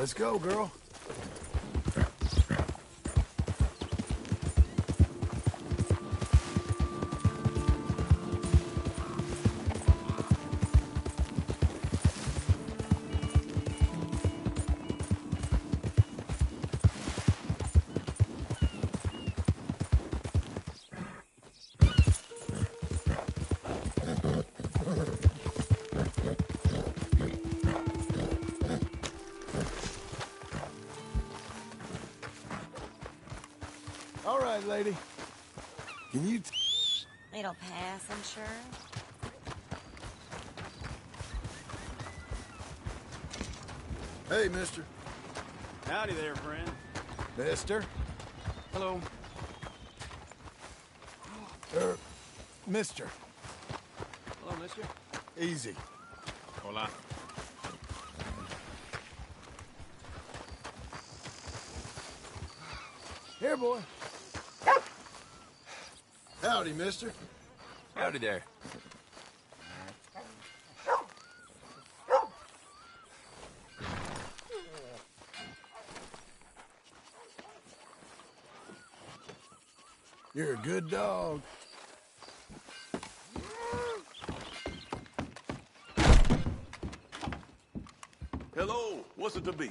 Let's go, girl. All right, lady. Can you... It'll pass, I'm sure. Hey, mister. Howdy there, friend. Mister? Hello. Mister. Hello, mister. Easy. Hola. Here, boy. Howdy, mister. Howdy there. You're a good dog. Hello, what's it to be?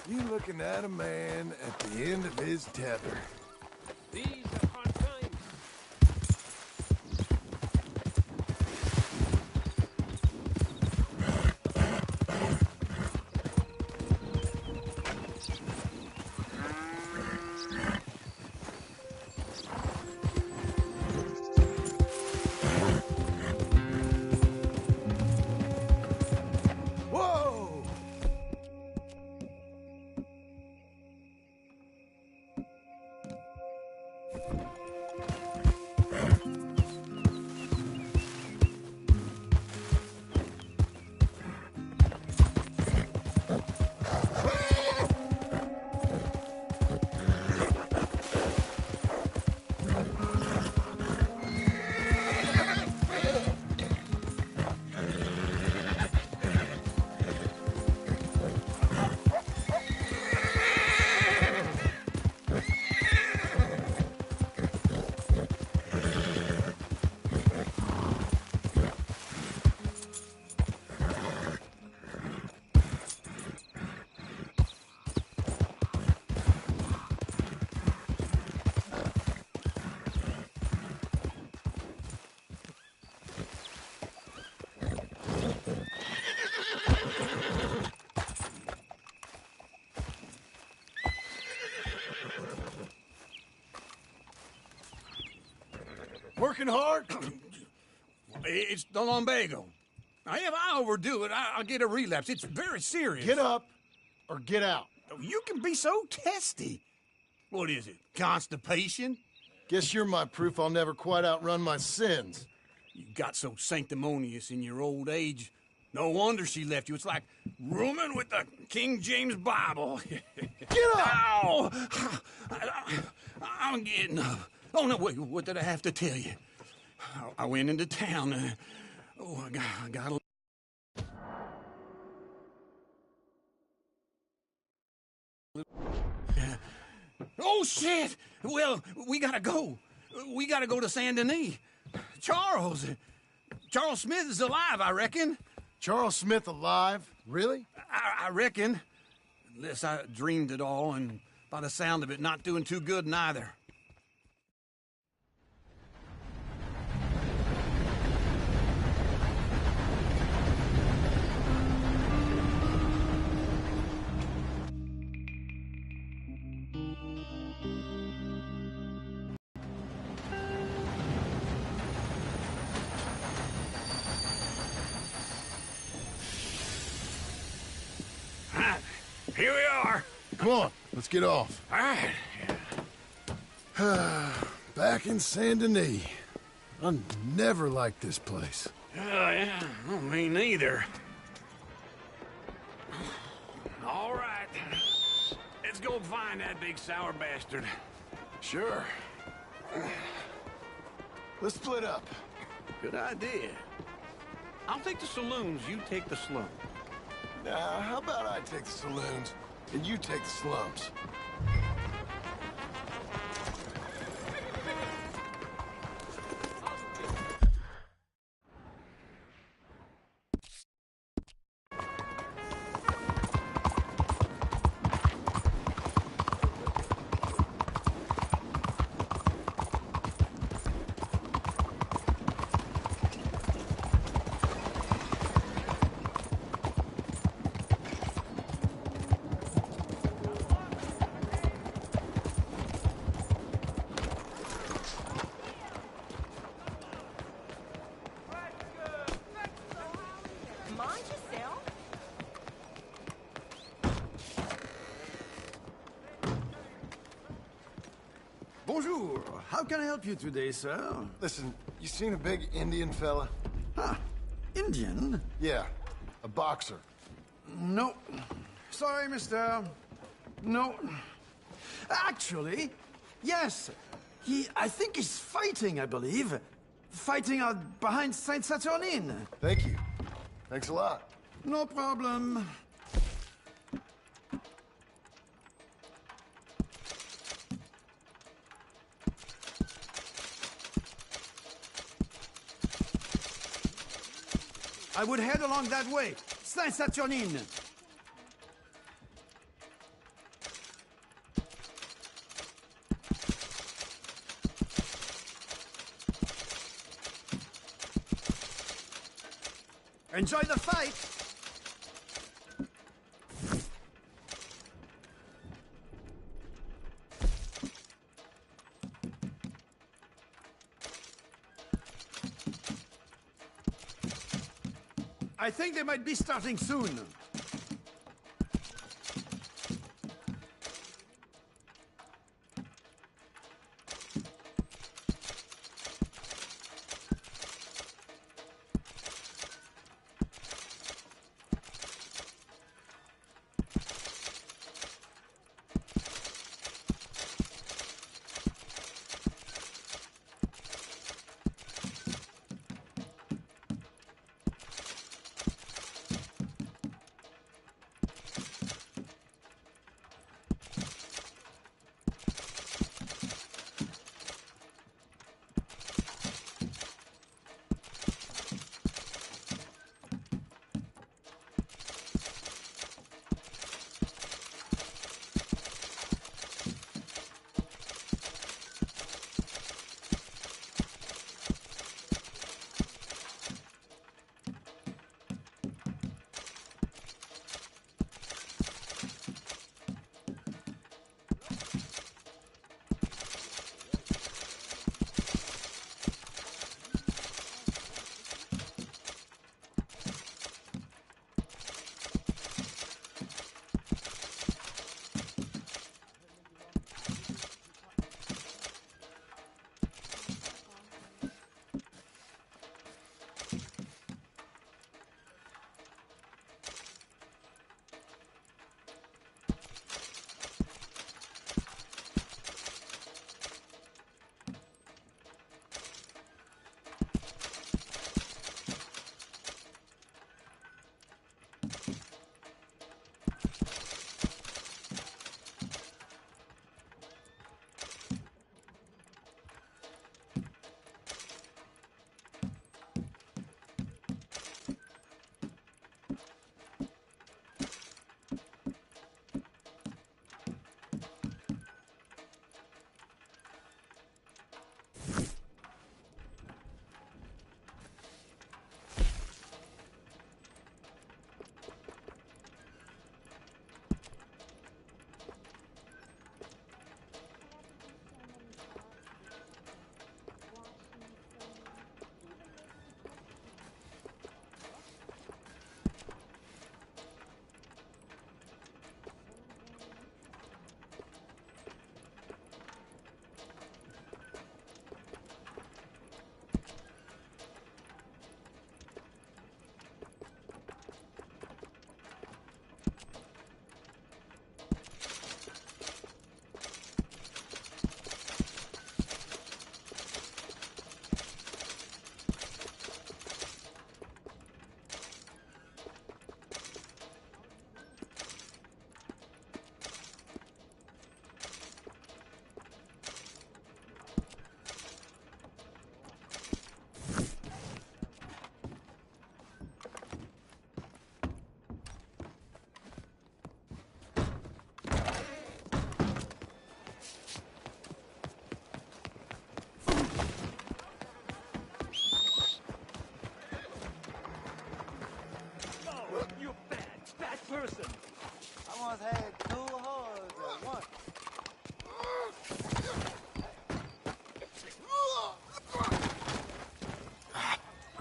You looking at a man at the end of his tether. These are hard times. Whoa! Working hard? It's the lumbago. Now, if I overdo it, I'll get a relapse. It's very serious. Get up or get out. You can be so testy. What is it, constipation? Guess you're my proof I'll never quite outrun my sins. You got so sanctimonious in your old age. No wonder she left you. It's like rooming with the King James Bible. Get up! Ow! I'm getting up. Oh, no, wait, what did I have to tell you? I went into town. I got a... Oh, shit! Well, we gotta go. We gotta go to Saint Denis. Charles Smith is alive, I reckon. Charles Smith alive? Really? I reckon. Unless I dreamed it all, and by the sound of it, not doing too good neither. Here we are. Come on, let's get off. All right. Back in Saint Denis. I never liked this place. Yeah, well, me neither. All right. Let's go find that big sour bastard. Sure. Let's split up. Good idea. I'll take the saloons, you take the slums. Now, how about I take the saloons and you take the slums? Mind yourself. Bonjour. How can I help you today, sir? Listen, you seen a big Indian fella? Ah, Indian? Yeah, a boxer. No. Sorry, mister. No. Actually, yes. I think he's fighting, I believe. Fighting out behind Saint Saturnin. Thank you. Thanks a lot. No problem. I would head along that way. Saint Saturnin. Enjoy the fight! I think they might be starting soon. comparison. I once had 2 hoes at once.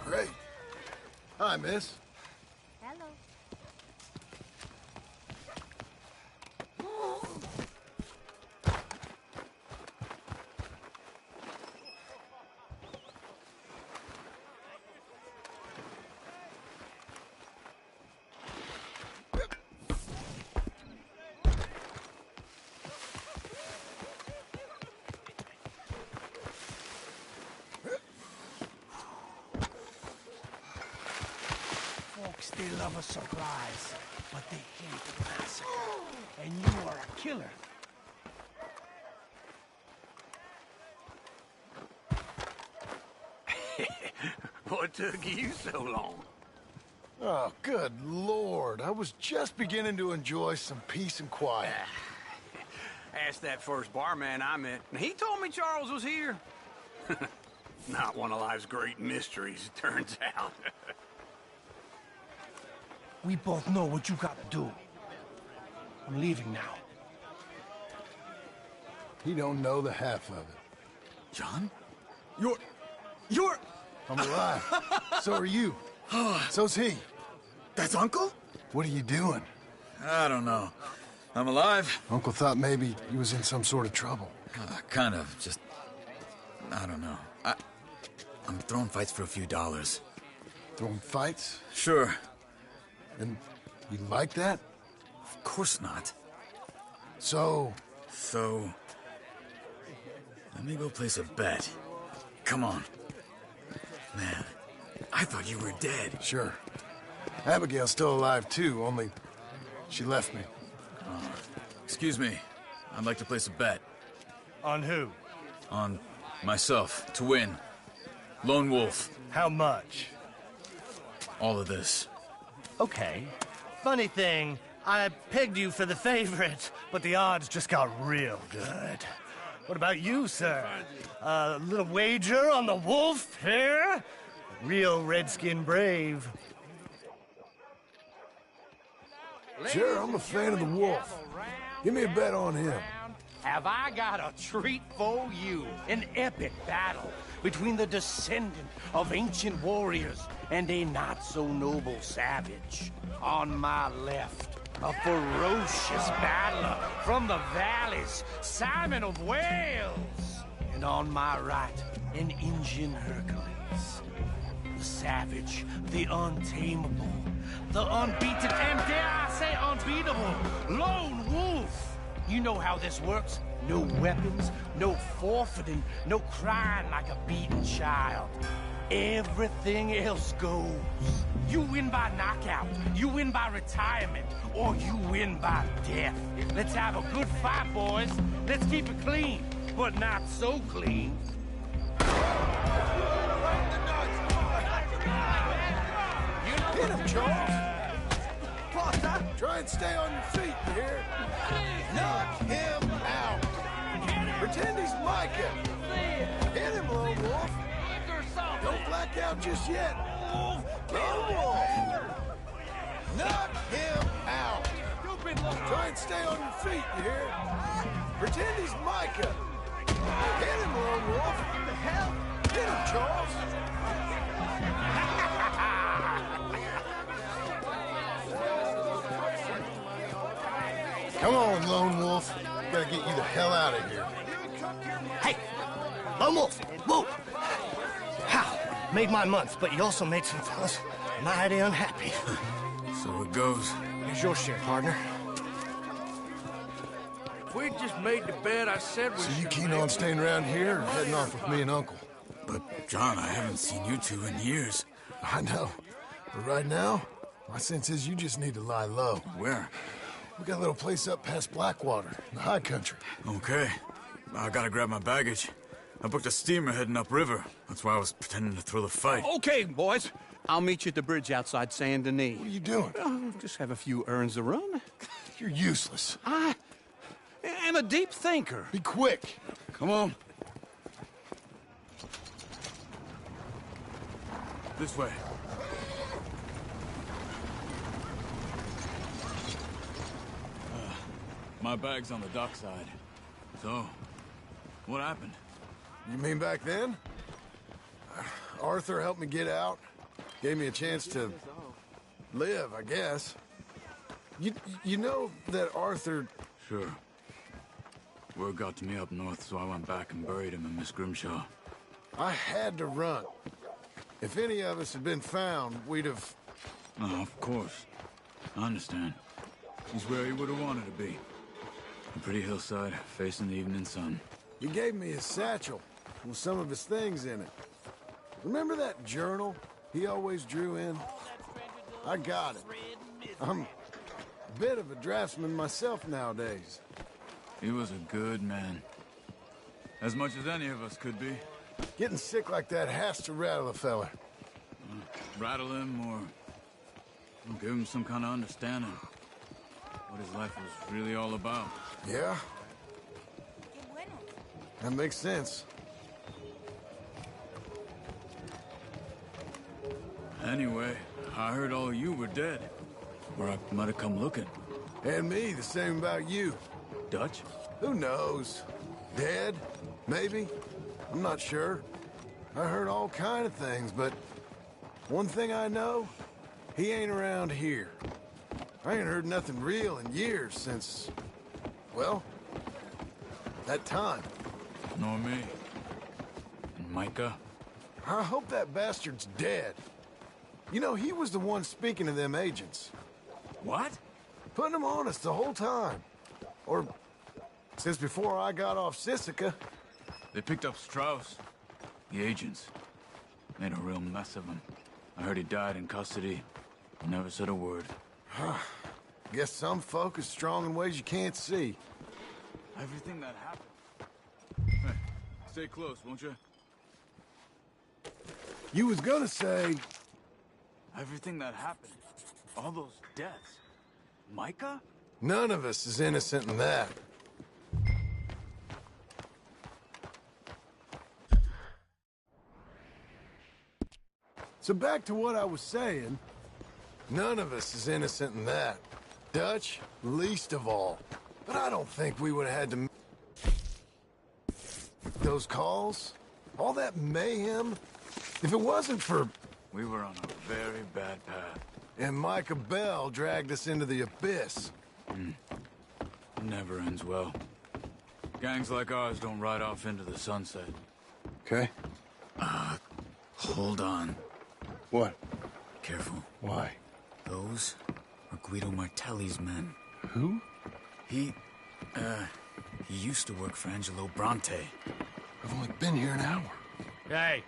Great. Hi, miss. Hello. Folks, they love a surprise, but they hate a massacre. And you are a killer. What took you so long? Oh, good Lord. I was just beginning to enjoy some peace and quiet. Asked that first barman I met, and he told me Charles was here. Not one of life's great mysteries, it turns out. We both know what you gotta do. I'm leaving now. He don't know the half of it. John? You're... I'm alive. So are you. So's he. That's Uncle? What are you doing? I don't know. I'm alive. Uncle thought maybe he was in some sort of trouble. Kind of, just... I don't know. I'm throwing fights for a few dollars. Throwing fights? Sure. And you like that? Of course not. So, let me go place a bet. Come on. Man, I thought you were dead. sure. Abigail's still alive too, only she left me. Excuse me. I'd like to place a bet. On who? On myself, to win. Lone Wolf. How much? All of this. Okay. Funny thing, I pegged you for the favorite, but the odds just got real good. What about you, sir? A little wager on the wolf here? Real redskin brave. Sure, I'm a fan of the wolf. Give me a bet on him. Have I got a treat for you? An epic battle between the descendant of ancient warriors and a not-so-noble savage. On my left, a ferocious battler from the valleys, Simon of Wales. And on my right, an Indian Hercules. The savage, the untamable, the unbeaten, and dare I say unbeatable, Lone Wolf. You know how this works. No weapons, no forfeiting, no crying like a beaten child. Everything else goes. You win by knockout, you win by retirement, or you win by death. Let's have a good fight, boys. Let's keep it clean, but not so clean. Hit him, Charles. Try and stay on your feet, you hear? Knock him out. Pretend he's Micah. Hit him, Lone Wolf. Don't black out just yet. Lone Wolf. Knock him out. Try and stay on your feet, you hear? Pretend he's Micah. Hit him, Lone Wolf. What the hell? Hit him, Charles. Come on, Lone Wolf. Gotta get you the hell out of here. Hey, Lone Wolf, whoa! How? Made my month, but you also made some fellas mighty unhappy. So it goes. Here's your share, partner. If we just made the bet I said we So you should keen make, on staying around here or heading off with me and Uncle? But, John, I haven't seen you two in years. I know. But right now, my sense is you just need to lie low. Where? We got a little place up past Blackwater, in the high country. Okay. I gotta grab my baggage. I booked a steamer heading upriver. That's why I was pretending to throw the fight. Okay, boys. I'll meet you at the bridge outside Saint Denis. What are you doing? Oh, just have a few errands to run. You're useless. I am a deep thinker. Be quick. Come on. This way. My bag's on the dockside. So, what happened? You mean back then? Arthur helped me get out. Gave me a chance to live, I guess. You know that Arthur... Sure. Word got to me up north, so I went back and buried him in Miss Grimshaw. I had to run. If any of us had been found, we'd have... Oh, of course. I understand. He's where he would have wanted to be. A pretty hillside, facing the evening sun. He gave me his satchel with some of his things in it. Remember that journal he always drew in? I got it. I'm a bit of a draftsman myself nowadays. He was a good man. As much as any of us could be. Getting sick like that has to rattle a fella. Rattle him or give him some kind of understanding. What his life was really all about. Yeah? That makes sense. Anyway, I heard all you were dead. Or I might have come looking. And me, the same about you. Dutch? Who knows? Dead? Maybe? I'm not sure. I heard all kind of things, but one thing I know, he ain't around here. I ain't heard nothing real in years since, well, that time. Nor me. And Micah? I hope that bastard's dead. You know, he was the one speaking to them agents. What? Putting them on us the whole time. Or since before I got off Sisika. They picked up Strauss. The agents. Made a real mess of him. I heard he died in custody. Never said a word. Guess some folk is strong in ways you can't see. Everything that happened. Hey, stay close, won't you? You was gonna say... Everything that happened. All those deaths. Micah? None of us is innocent in that. So back to what I was saying. None of us is innocent in that. Dutch, least of all. But I don't think we would have had to... make those calls, all that mayhem, if it wasn't for... We were on a very bad path. And Micah Bell dragged us into the abyss. Never ends well. Gangs like ours don't ride off into the sunset. Okay. Hold on. What? Careful. Why? Those are Guido Martelli's men. Who? He used to work for Angelo Bronte. I've only been here an hour. Hey.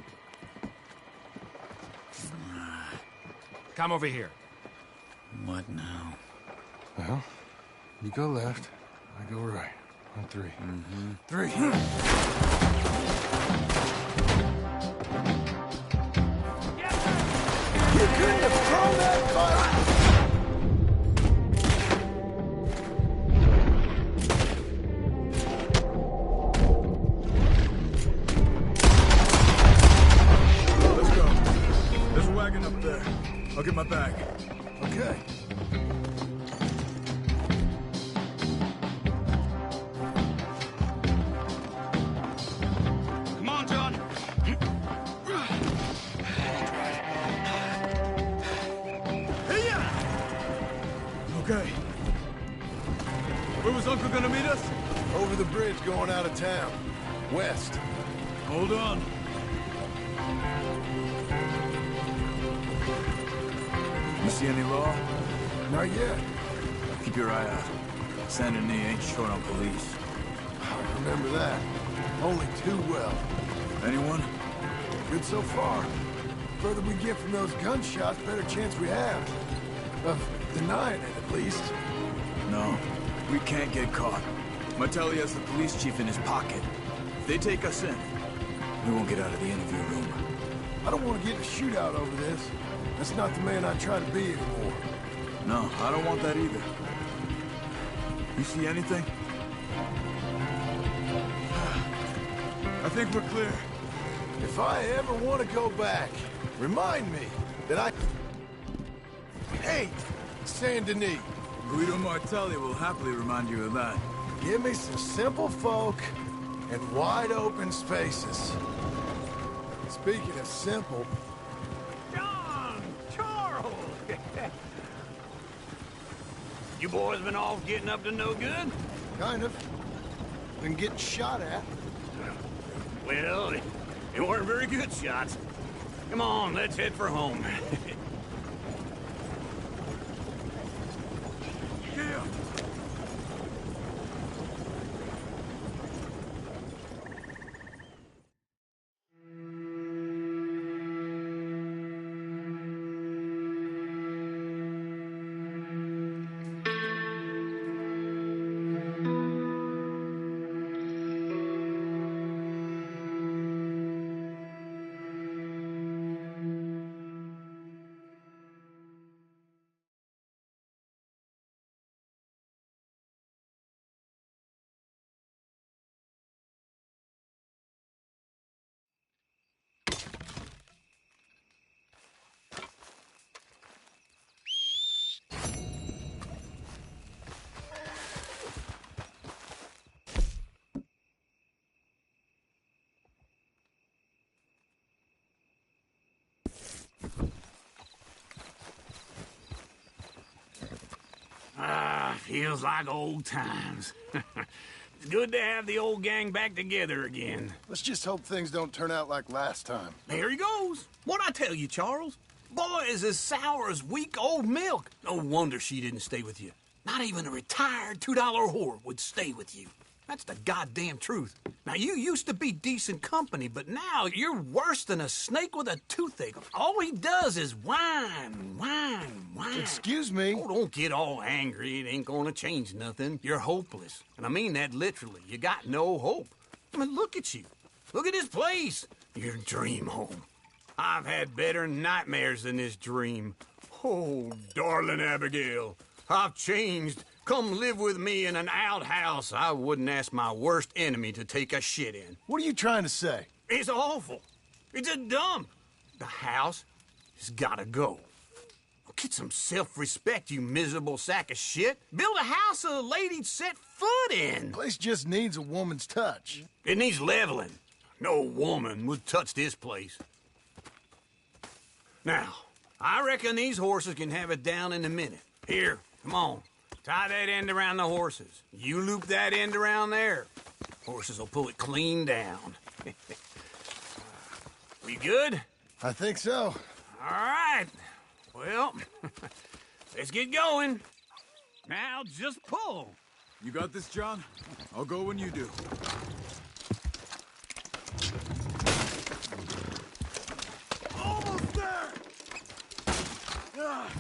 Come over here. What now? Well, you go left, I go right. On three. Three. You couldn't have thrown that fight! Let's go. There's a wagon up there. I'll get my bag. Okay. Come on, John. Okay. Where was Uncle gonna meet us? Over the bridge going out of town. West. Hold on. You see any law? Not yet. Keep your eye out. Saint Denis ain't short on police. I remember that. Only too well. Anyone? Good so far. Further we get from those gunshots, better chance we have. Of denying it, at least. No. We can't get caught. Martelli has the police chief in his pocket. If they take us in, we won't get out of the interview room. I don't want to get in a shootout over this. That's not the man I try to be anymore. No, I don't want that either. You see anything? I think we're clear. If I ever want to go back, remind me that I hate Saint Denis. Guido Martelli will happily remind you of that. Give me some simple folk and wide open spaces. Speaking of simple... John! Charles! You boys been off getting up to no good? Kind of. Been getting shot at. Well, they weren't very good shots. Come on, let's head for home. Yeah. Feels like old times. It's good to have the old gang back together again. Let's just hope things don't turn out like last time. There he goes. What'd I tell you, Charles? Boy is as sour as weak old milk. No wonder she didn't stay with you. Not even a retired $2 whore would stay with you. That's the goddamn truth. Now, you used to be decent company, but now you're worse than a snake with a toothache. All he does is whine, whine, whine. Excuse me? Oh, don't get all angry. It ain't gonna change nothing. You're hopeless. And I mean that literally. You got no hope. I mean, look at you. Look at this place. Your dream home. I've had better nightmares than this dream. Oh, darling Abigail, I've changed. Come live with me in an outhouse I wouldn't ask my worst enemy to take a shit in. What are you trying to say? It's awful. It's a dump. The house has gotta go. Get some self-respect, you miserable sack of shit. Build a house a lady'd set foot in. Place just needs a woman's touch. It needs leveling. No woman would touch this place. Now, I reckon these horses can have it down in a minute. Here, come on. Tie that end around the horses. You loop that end around there. Horses will pull it clean down. We good? I think so. All right. Well, let's get going. Now just pull. You got this, John? I'll go when you do. Almost there! Got it!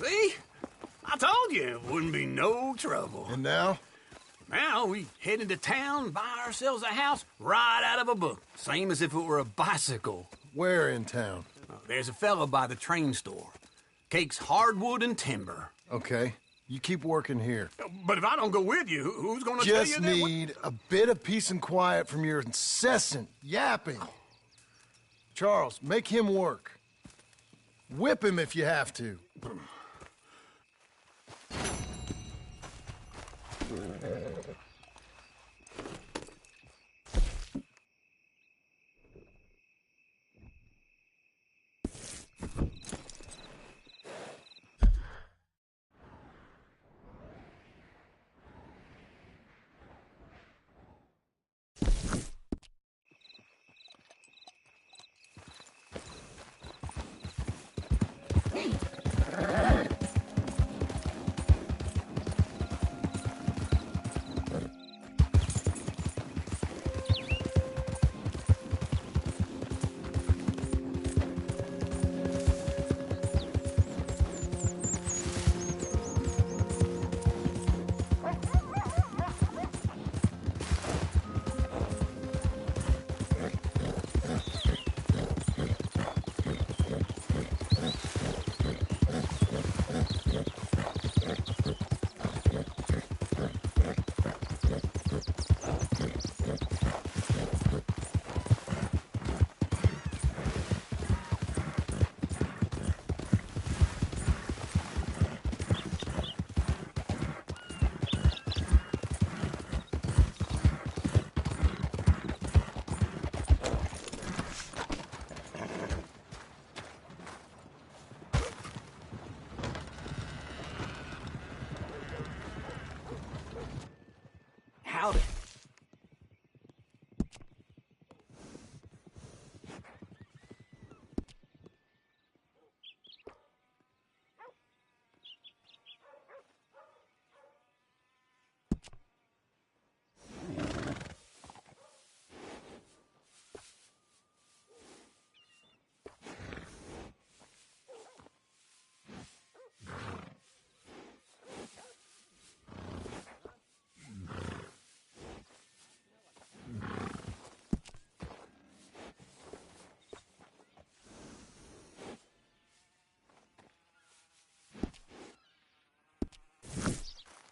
See? I told you it wouldn't be no trouble. And now? Now we head into town, buy ourselves a house right out of a book. Same as if it were a bicycle. Where in town? There's a fella by the train store. Cakes hardwood and timber. Okay. You keep working here. But if I don't go with you, who's gonna tell you Just that? need a bit of peace and quiet from your incessant yapping. Charles, make him work. Whip him if you have to. Howdy.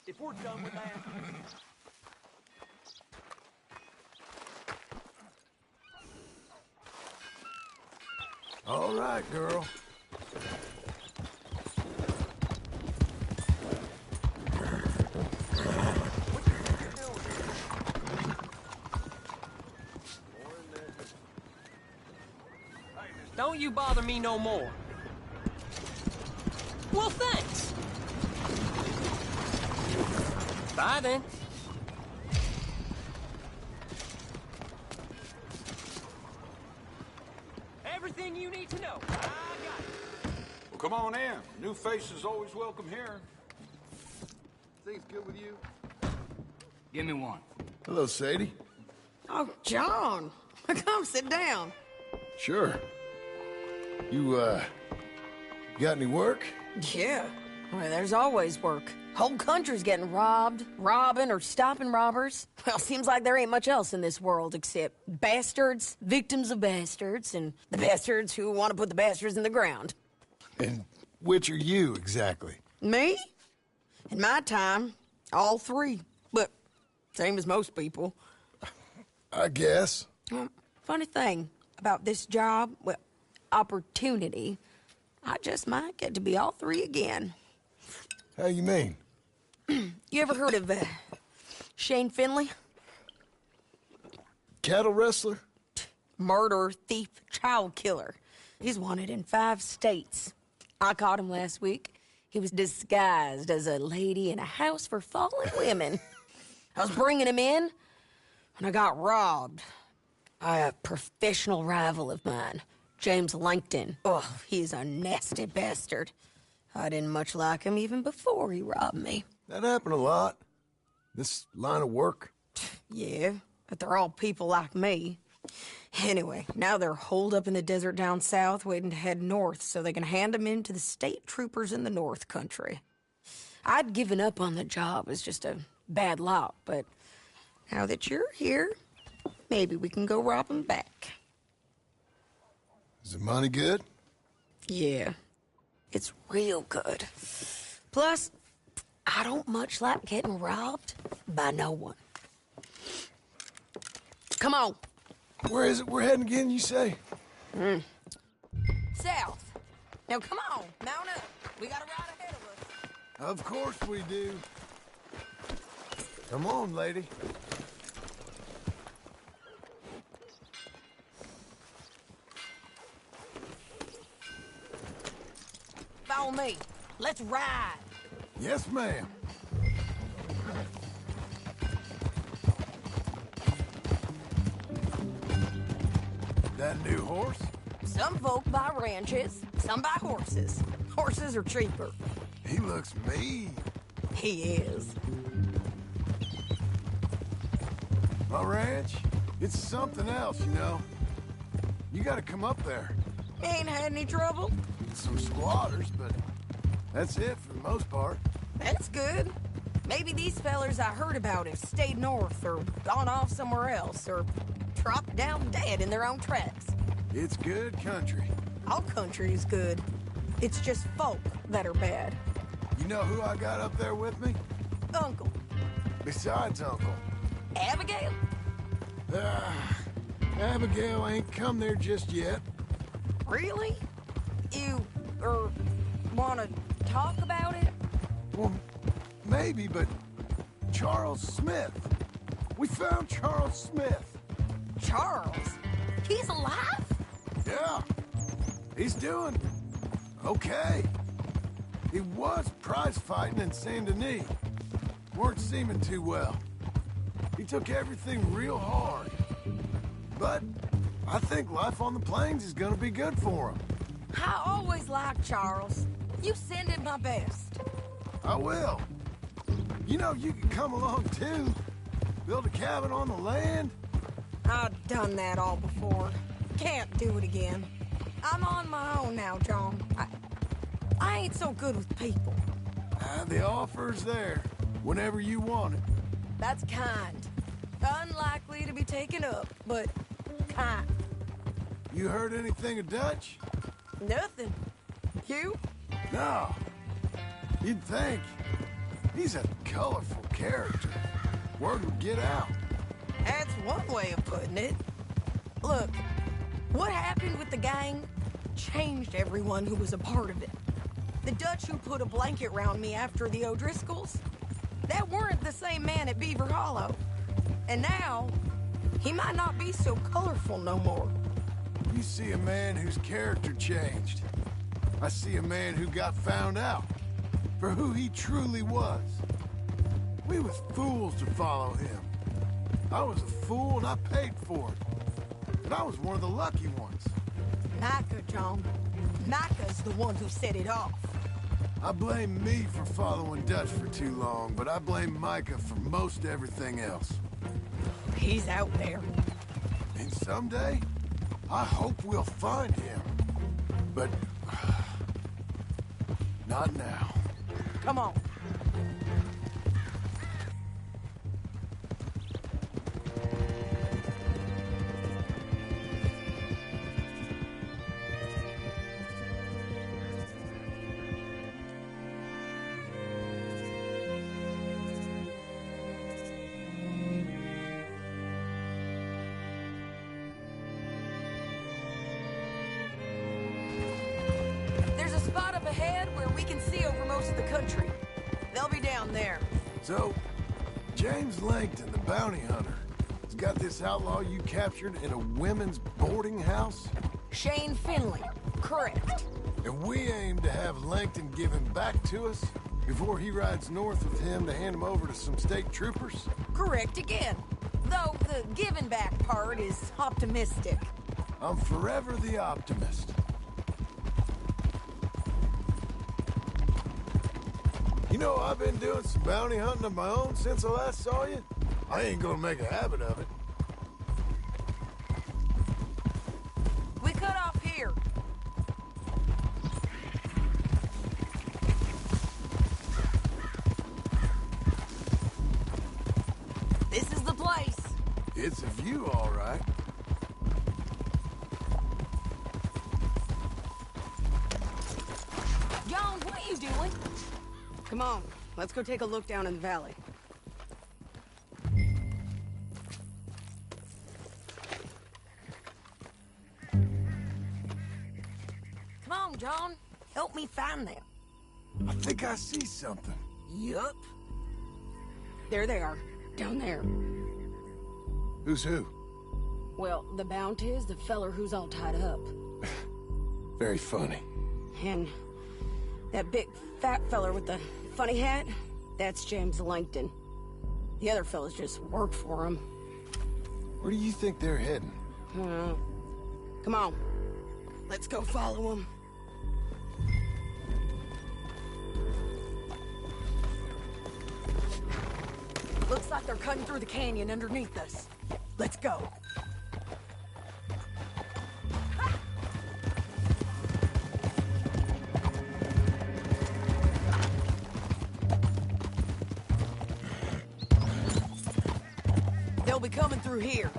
If we're done with that... All right, girl. Don't you bother me no more. Well, thanks. Bye, then. Everything you need to know, I got it. Well, come on in. New faces always welcome here. Things good with you? Give me one. Hello, Sadie. Oh, John. Come sit down. Sure. You got any work? Yeah. Well, there's always work. Whole country's getting robbed, robbing, or stopping robbers. Well, seems like there ain't much else in this world except bastards, victims of bastards, and the bastards who want to put the bastards in the ground. And which are you, exactly? Me? In my time, all three. But same as most people. I guess. Funny thing about this job, well, opportunity, I just might get to be all three again. How you mean? You ever heard of Shane Finley? Cattle wrestler? Murderer, thief, child killer. He's wanted in 5 states. I caught him last week. He was disguised as a lady in a house for fallen women. I was bringing him in, and I got robbed by a professional rival of mine, James Langton. Oh, he's a nasty bastard. I didn't much like him even before he robbed me. That happened a lot. This line of work. Yeah, but they're all people like me. Anyway, now they're holed up in the desert down south, waiting to head north so they can hand them in to the state troopers in the north country. I'd given up on the job as just a bad lot, but now that you're here, maybe we can go rob them back. Is the money good? Yeah, it's real good. Plus, I don't much like getting robbed by no one. Come on. Where is it we're heading again, you say? South. Now, come on. Mount up. We got a ride ahead of us. Of course we do. Come on, lady. Follow me. Let's ride. Yes, ma'am. That new horse? Some folk buy ranches, some buy horses. Horses are cheaper. He looks mean. He is. My ranch, it's something else, you know. You gotta come up there. Ain't had any trouble? Some squatters, but that's it for the most part. That's good. Maybe these fellers I heard about have stayed north or gone off somewhere else or dropped down dead in their own tracks. It's good country. All country is good. It's just folk that are bad. You know who I got up there with me? Uncle. Besides Uncle. Abigail? Abigail ain't come there just yet. Really? You, want to talk about it? Well, maybe, but Charles Smith. We found Charles Smith. Charles? He's alive? Yeah. He's doing okay. He was prize fighting in Saint Denis. Weren't seeming too well. He took everything real hard. But I think life on the plains is gonna be good for him. I always liked Charles. You send him my best. I will. You know, you can come along too. Build a cabin on the land. I've done that all before. Can't do it again. I'm on my own now, John. I ain't so good with people. The offer's there, whenever you want it. That's kind. Unlikely to be taken up, but kind. You heard anything of Dutch? Nothing. You? No. You'd think. He's a colorful character. Word would get out. That's one way of putting it. Look, what happened with the gang changed everyone who was a part of it. The Dutch who put a blanket round me after the O'Driscolls, that weren't the same man at Beaver Hollow. And now, he might not be so colorful no more. You see a man whose character changed. I see a man who got found out for who he truly was. We was fools to follow him. I was a fool and I paid for it. But I was one of the lucky ones. Micah, John. Micah's the one who set it off. I blame me for following Dutch for too long, but I blame Micah for most everything else. He's out there. And someday, I hope we'll find him. But not now. Come on. So, James Langton, the bounty hunter, has got this outlaw you captured in a women's boarding house? Shane Finley, correct. And we aim to have Langton give him back to us before he rides north with him to hand him over to some state troopers? Correct again. Though the giving back part is optimistic. I'm forever the optimist. You know, I've been doing some bounty hunting of my own since I last saw you. I ain't gonna make a habit of it. We cut off here. This is the place. It's a view, all right. Jones, what are you doing? Come on, let's go take a look down in the valley. Come on, John. Help me find them. I think I see something. Yup. There they are, down there. Who's who? Well, the bounty is the feller who's all tied up. Very funny. And that big fat feller with the funny hat, that's James Langton. The other fellas just work for him. Where do you think they're heading? Come on. Let's go follow them. Looks like they're cutting through the canyon underneath us. Let's go. They'll be coming through here.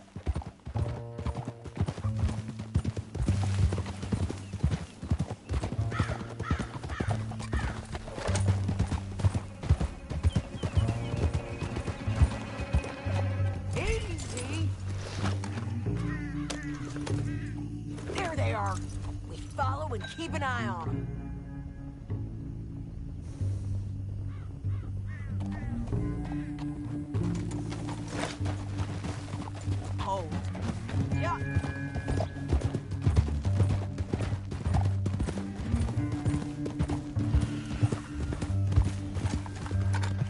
Easy. There they are. We follow and keep an eye on them. Hold. Yeah.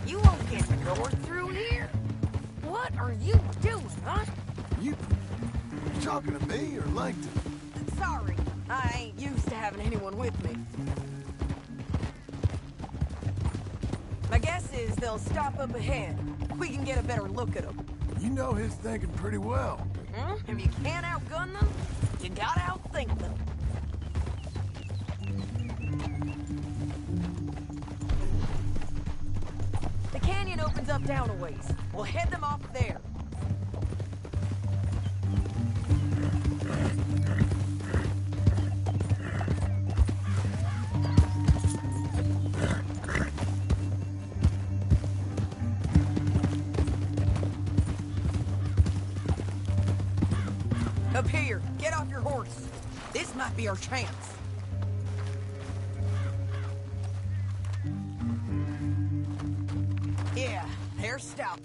You won't get the door through here. What What are you doing, huh? You talking to me or Langton? Sorry, I ain't used to having anyone with me. My guess is they'll stop up ahead. We can get a better look at them. You know his thinking pretty well. If you can't outgun them, you gotta outthink them. The canyon opens up down a ways. We'll head them off there. Up here, get off your horse. This might be our chance. Yeah, they're stopping.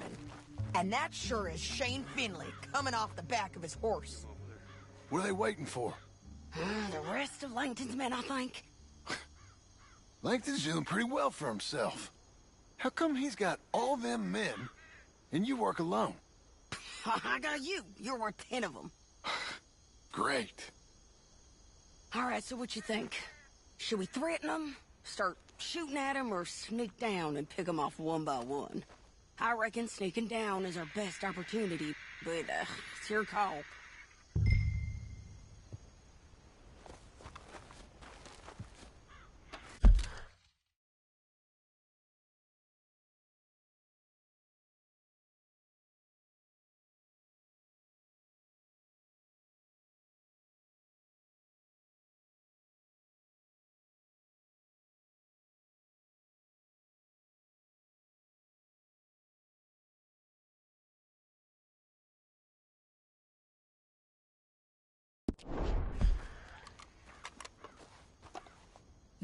And that sure is Shane Finley coming off the back of his horse. What are they waiting for? The rest of Langton's men, I think. Langton's doing pretty well for himself. How come he's got all them men, and you work alone? I got you. You're worth 10 of them. Great. All right, so what you think? Should we threaten them, start shooting at them, or sneak down and pick them off one by one? I reckon sneaking down is our best opportunity, but it's your call.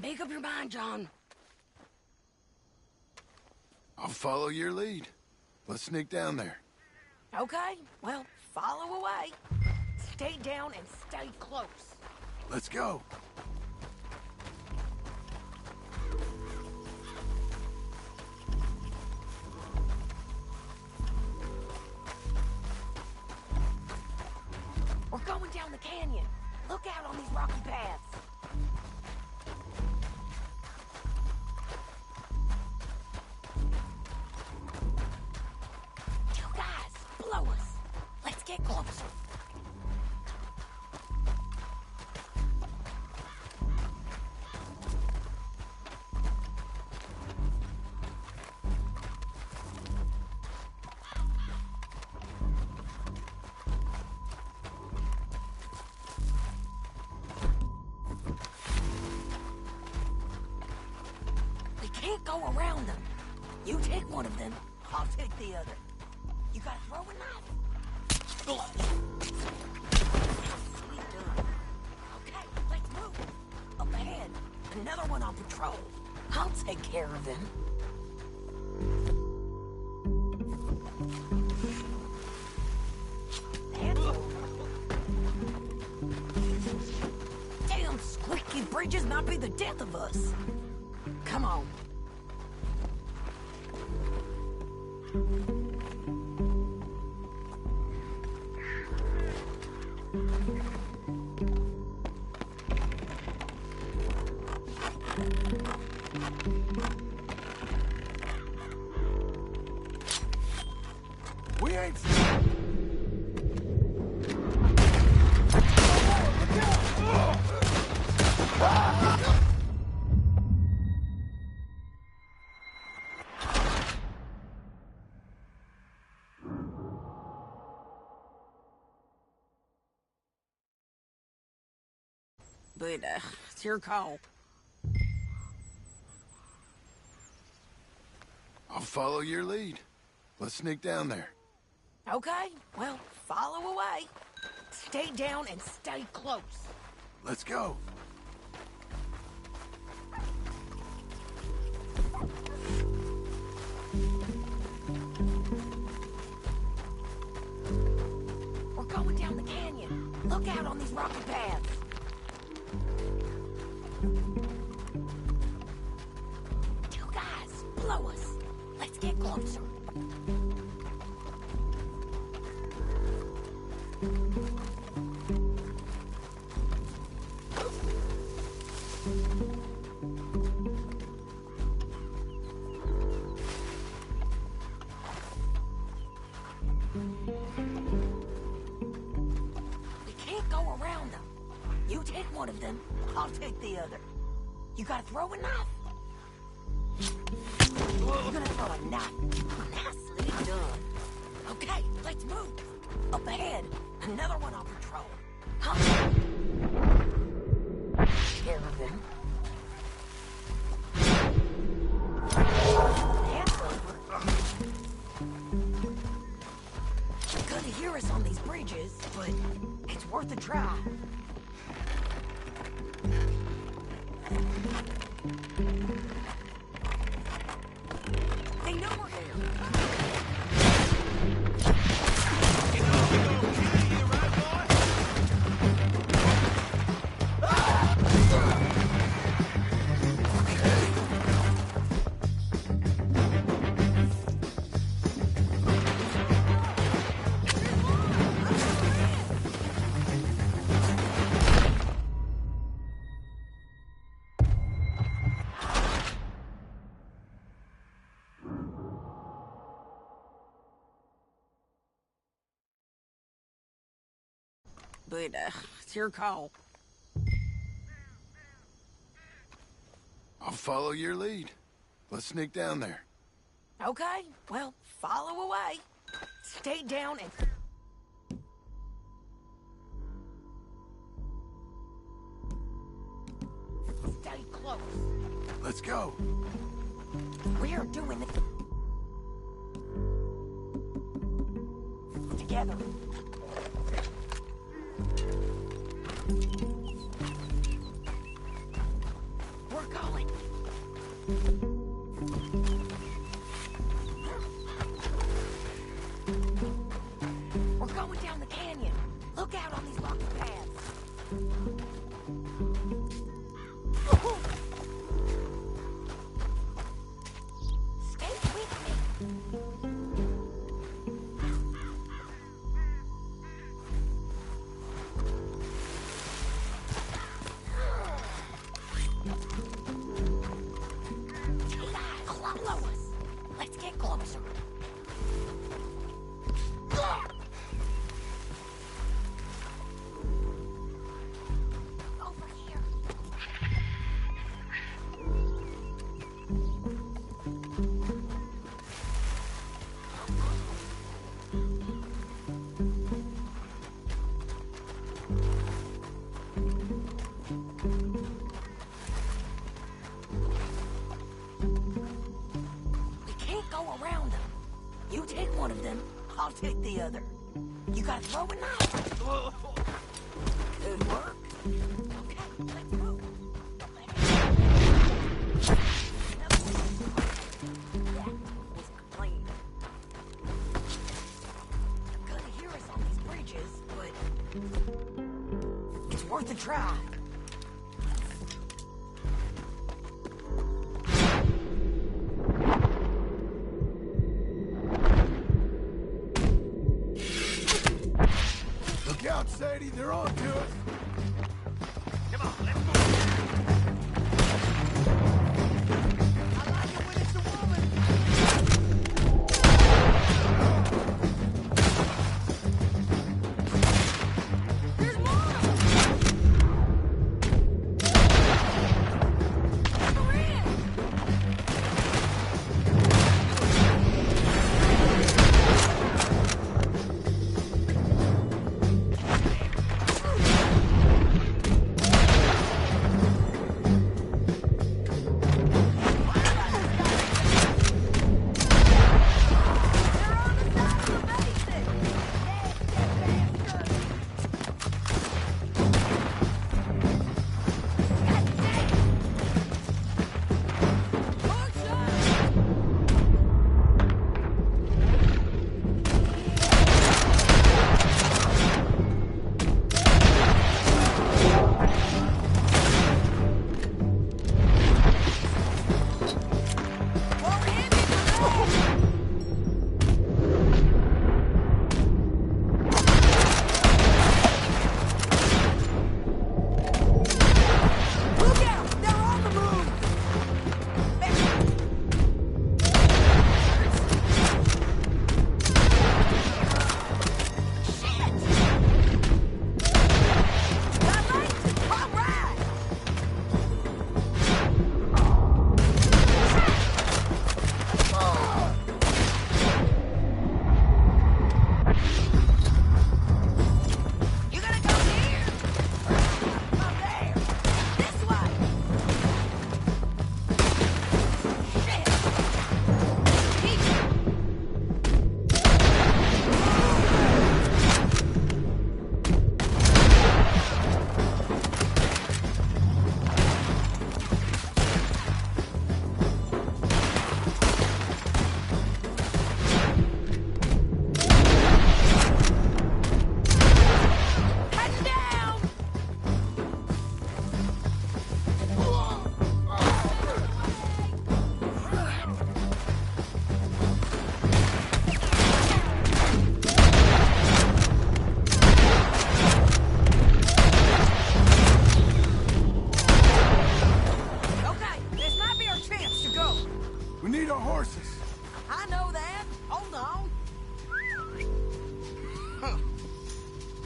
Make up your mind, John. I'll follow your lead. Let's sneak down there. Okay, well, follow away. Stay down and stay close. Let's go. We're going down the canyon. Look out on these rocky paths. You guys, blow us. Let's get closer. Can't go around them. You take one of them, I'll take the other. You got a throwing knife? Sweet done. Okay, let's move. Up ahead, another one on patrol. I'll take care of him. Damn squeaky bridges might be the death of us. Come on. We ain't... But, it's your call. I'll follow your lead. Let's sneak down there. Okay, well, follow away. Stay down and stay close. Let's go. We're going down the canyon. Look out on these rocky paths. You guys, blow us. Let's get closer. We can't go around them. You take one of them, I'll take the other. You gotta throw a knife. You're gonna throw a knife. Nicely done. Okay, let's move. Up ahead, another one on patrol. Huh? Caravan. That's over. Good to hear us on these bridges, but it's worth a try. They know we're here. But, it's your call. I'll follow your lead. Let's sneak down there. Okay, well, follow away. Stay down and... Stay close. Let's go. We're doing it... together. We're going. We're going down the canyon. Look out on these rocky paths. Stay with me. Follow us. Let's get closer. Over here. We can't go around them. You take one of them, I'll take the other. You gotta throw a knife. Good work. Okay, let's move. That was clean. Good to hear us on these bridges, but it's worth a try. Look out, Sadie. They're on to us. Come on, let's move. I like it when it's a woman. There's more of them. We're in.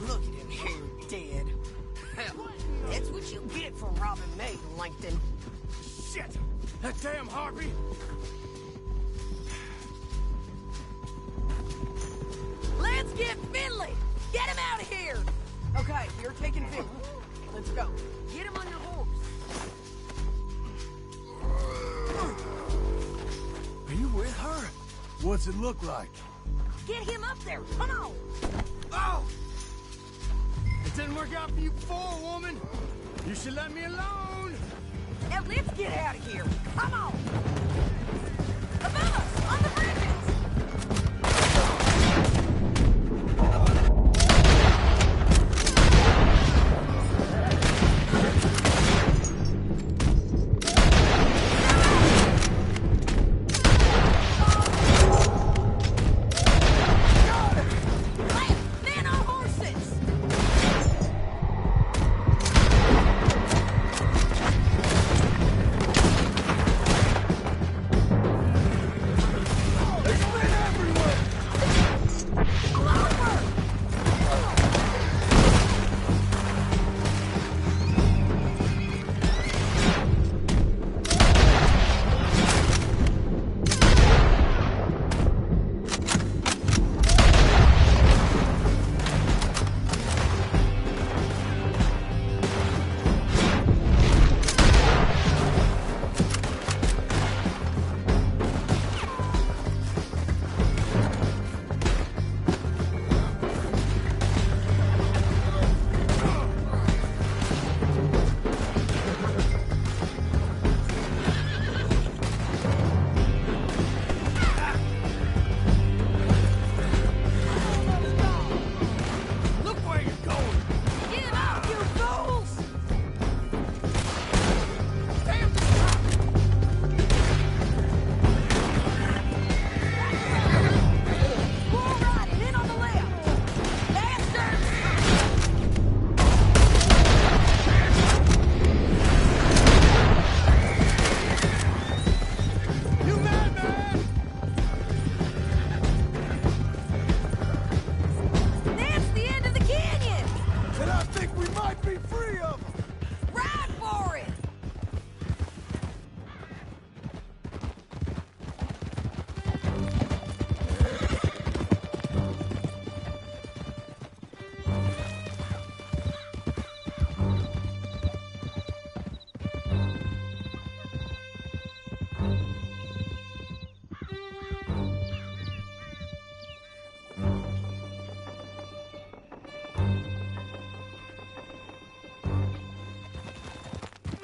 Look at him here, dead. Hell, that's what you get for robbing me, Langton. Shit! That damn harpy! Let's get Finley! Get him out of here! Okay, you're taking Finley. Let's go. Get him on your horse. Are you with her? What's it look like? Get him up there. Come on. Oh! It didn't work out for you before, woman. You should let me alone. Now let's get out of here. Come on. Above us, on the bridges.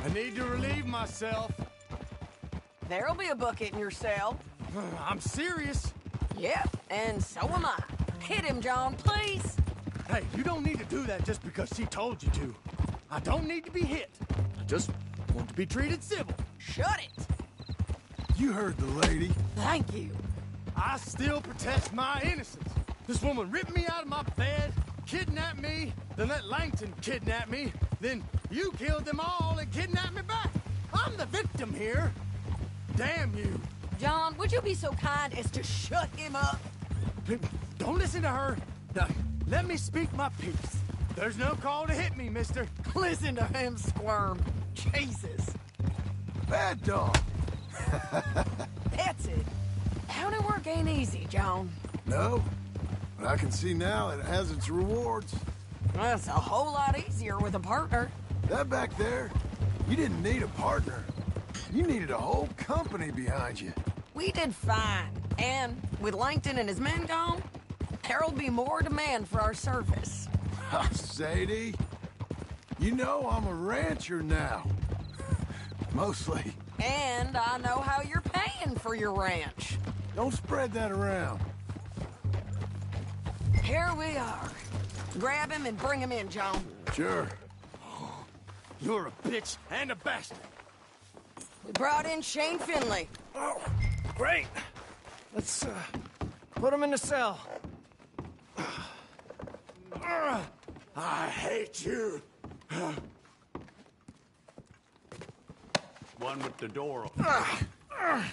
I need to relieve myself. There'll be a bucket in your cell. I'm serious. Yep, and so am I. Hit him, John, please. Hey, you don't need to do that just because she told you to. I don't need to be hit. I just want to be treated civil. Shut it. You heard the lady. Thank you. I still protest my innocence. This woman ripped me out of my bed, kidnapped me, then let Langton kidnap me, then you killed them all and kidnapped me back. I'm the victim here. Damn you. John, would you be so kind as to shut him up? Don't listen to her. Now, let me speak my piece. There's no call to hit me, mister. Listen to him squirm. Jesus. Bad dog. That's it. County work ain't easy, John. No, but I can see now it has its rewards. That's a whole lot easier with a partner. That back there, you didn't need a partner. You needed a whole company behind you. We did fine. And with Langton and his men gone, there'll be more demand for our service. Sadie, you know I'm a rancher now. Mostly. And I know how you're paying for your ranch. Don't spread that around. Here we are. Grab him and bring him in, John. Sure. You're a bitch and a bastard. We brought in Shane Finley. Oh, great. Let's, put him in the cell. I hate you. One with the door open.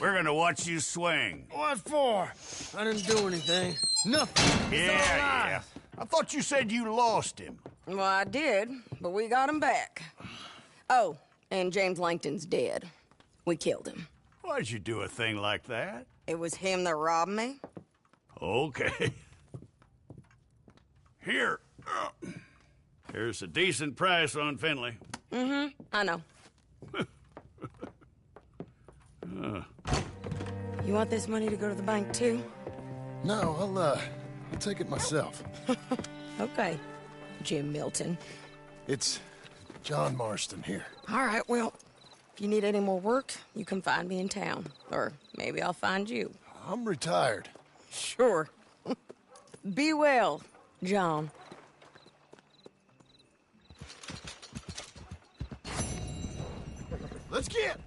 We're gonna watch you swing. What for? I didn't do anything. Nothing. Yeah. I thought you said you lost him. Well, I did, but we got him back. Oh, and James Langton's dead. We killed him. Why'd you do a thing like that? It was him that robbed me. Okay. Here. Here's a decent price on Finley. Mm-hmm, I know. You want this money to go to the bank, too? No, I'll take it myself. Okay, Jim Milton. It's John Marston here. All right, well, if you need any more work, you can find me in town. Or maybe I'll find you. I'm retired. Sure. Be well, John. Let's get!